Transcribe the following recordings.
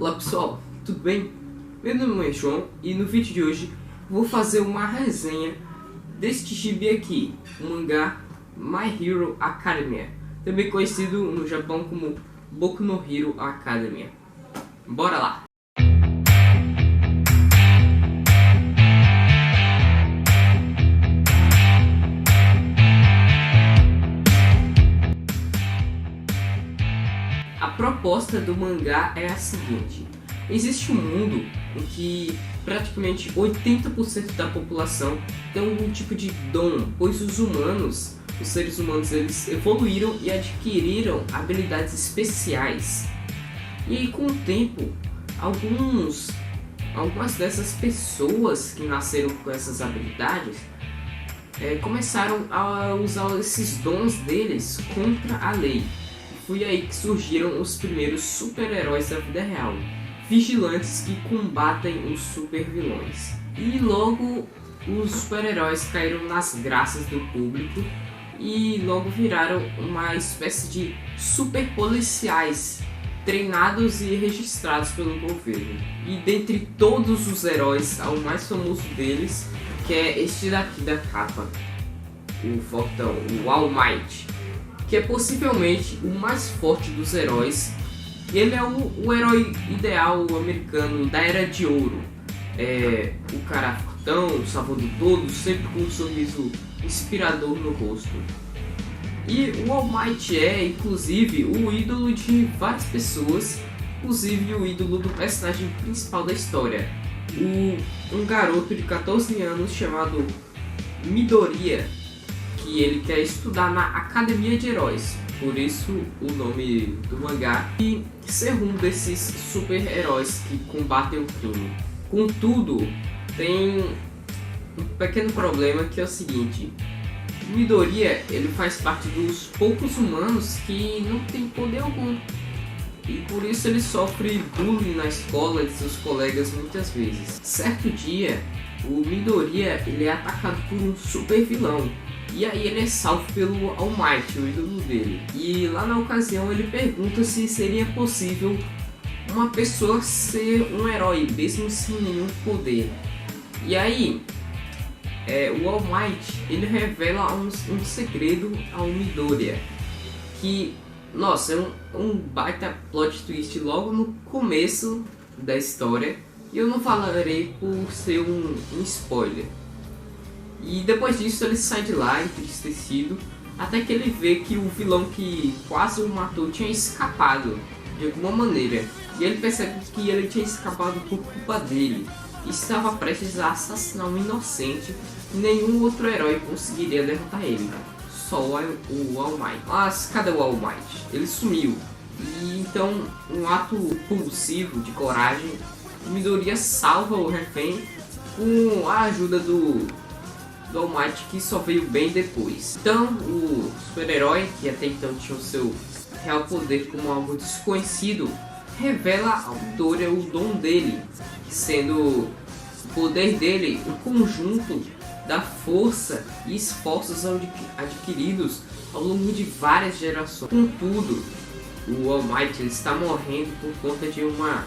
Olá pessoal, tudo bem? Meu nome é João e no vídeo de hoje vou fazer uma resenha deste gibi aqui, o mangá My Hero Academia, também conhecido no Japão como Boku no Hero Academia. Bora lá! A proposta do mangá é a seguinte: existe um mundo em que praticamente 80% da população tem algum tipo de dom, pois os seres humanos, eles evoluíram e adquiriram habilidades especiais. E aí, com o tempo, algumas dessas pessoas que nasceram com essas habilidades começaram a usar esses dons deles contra a lei. Foi aí que surgiram os primeiros super-heróis da vida real, vigilantes que combatem os super-vilões. E logo os super-heróis caíram nas graças do público e logo viraram uma espécie de super-policiais, treinados e registrados pelo governo. E dentre todos os heróis, há o mais famoso deles, que é este daqui da capa, o fortão, o All Might, que é possivelmente o mais forte dos heróis. Ele é o herói ideal americano da Era de Ouro. É o cara fortão, salvando todos, sempre com um sorriso inspirador no rosto. E o All Might é, inclusive, o ídolo de várias pessoas, inclusive o ídolo do personagem principal da história, um garoto de 14 anos chamado Midoriya, que ele quer estudar na Academia de Heróis, por isso o nome do mangá, e ser um desses super-heróis que combatem o crime. Contudo, tem um pequeno problema, que é o seguinte: Midoriya, ele faz parte dos poucos humanos que não tem poder algum, e por isso ele sofre bullying na escola de seus colegas muitas vezes. Certo dia, o Midoriya, ele é atacado por um super vilão. E aí ele é salvo pelo All Might, o ídolo dele. E lá na ocasião ele pergunta se seria possível uma pessoa ser um herói, mesmo sem nenhum poder. E aí, o All Might, ele revela um segredo ao Midoriya. Que, nossa, é um baita plot twist logo no começo da história. E eu não falarei por ser um spoiler. E depois disso ele sai de lá entristecido, até que ele vê que o vilão que quase o matou tinha escapado de alguma maneira. E ele percebe que ele tinha escapado por culpa dele e estava prestes a assassinar um inocente, e nenhum outro herói conseguiria derrotar ele, só o All Might. Mas cadê o All Might? Ele sumiu. E então, um ato impulsivo de coragem, o Midoriya salva o refém com a ajuda do All Might, que só veio bem depois. Então o super-herói, que até então tinha o seu real poder como algo desconhecido, revela ao Midoriya o dom dele, sendo o poder dele o conjunto da força e esforços adquiridos ao longo de várias gerações. Contudo, o All Might, ele está morrendo por conta de uma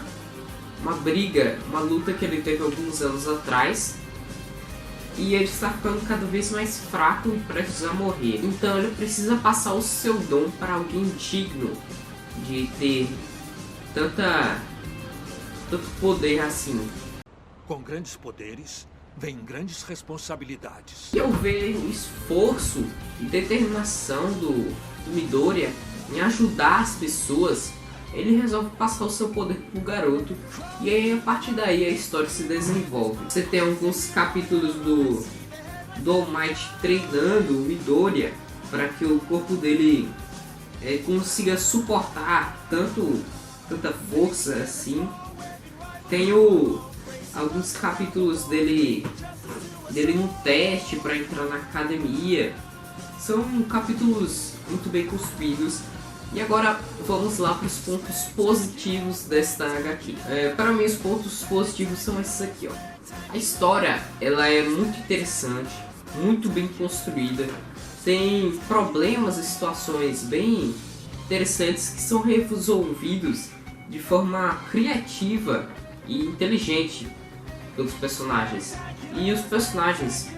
briga, uma luta que ele teve alguns anos atrás. E ele está ficando cada vez mais fraco e prestes a morrer. Então ele precisa passar o seu dom para alguém digno de ter tanto poder assim. Com grandes poderes, vem grandes responsabilidades. E eu vejo o esforço e determinação do Midoriya em ajudar as pessoas. Ele resolve passar o seu poder pro garoto, e aí a partir daí a história se desenvolve. Você tem alguns capítulos do All Might treinando o Midoriya para que o corpo dele consiga suportar tanta força assim. Tem alguns capítulos dele no teste para entrar na academia. São capítulos muito bem construídos. E agora vamos lá para os pontos positivos desta HQ. Para mim, os pontos positivos são esses aqui, ó. A história, ela é muito interessante, muito bem construída, tem problemas e situações bem interessantes que são resolvidos de forma criativa e inteligente pelos personagens. E os personagens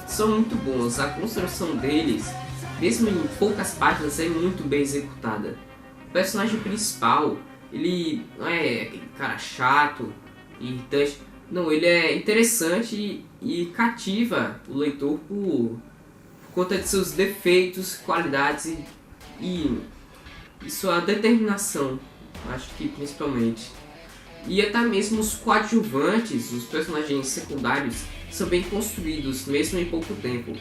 são muito bons, a construção deles, mesmo em poucas páginas, é muito bem executada. O personagem principal, ele não é aquele cara chato e irritante, não, ele é interessante e cativa o leitor por conta de seus defeitos, qualidades e sua determinação, acho que principalmente. E até mesmo os coadjuvantes, os personagens secundários, são bem construídos, mesmo em pouco tempo.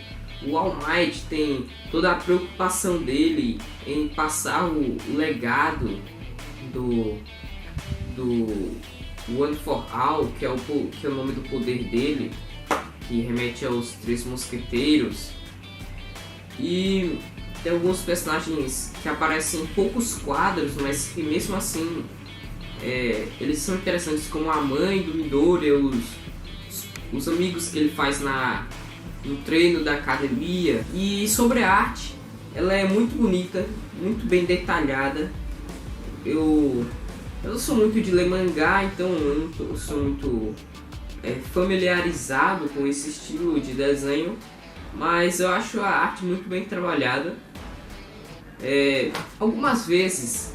O All Might tem toda a preocupação dele em passar o legado do One for All, que é o nome do poder dele, que remete aos Três Mosqueteiros. E tem alguns personagens que aparecem em poucos quadros, mas que mesmo assim eles são interessantes, como a mãe do Midoriya, os amigos que ele faz no treino da academia. E sobre a arte, ela é muito bonita, muito bem detalhada. Eu não sou muito de ler mangá, então eu não sou muito familiarizado com esse estilo de desenho, mas eu acho a arte muito bem trabalhada. Algumas vezes,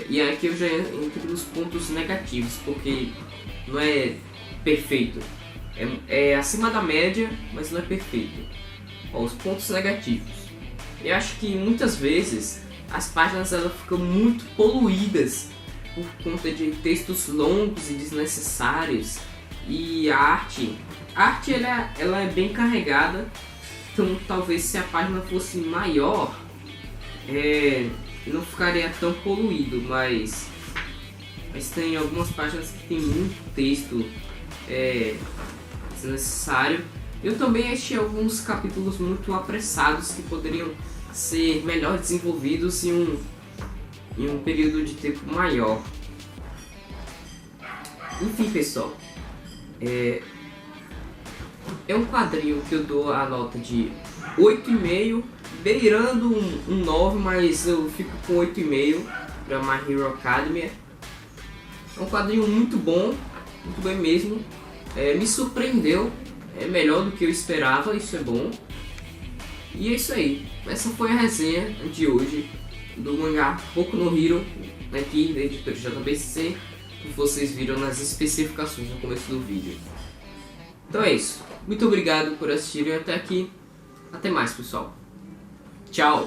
e aqui eu já entro nos pontos negativos, porque não é perfeito, é acima da média, mas não é perfeito. Os pontos negativos, eu acho que muitas vezes as páginas elas ficam muito poluídas por conta de textos longos e desnecessários, e a arte ela é bem carregada, então talvez se a página fosse maior não ficaria tão poluído, mas tem algumas páginas que tem muito texto desnecessário. Eu também achei alguns capítulos muito apressados que poderiam ser melhor desenvolvidos em um período de tempo maior. Enfim, pessoal, é um quadrinho que eu dou a nota de 8,5, beirando um 9, mas eu fico com 8,5 para My Hero Academia. É um quadrinho muito bom mesmo. Me surpreendeu, é melhor do que eu esperava, isso é bom. E é isso aí, essa foi a resenha de hoje do mangá Boku no Hero, aqui da editora JBC, que vocês viram nas especificações no começo do vídeo. Então é isso, muito obrigado por assistirem até aqui, até mais pessoal, tchau!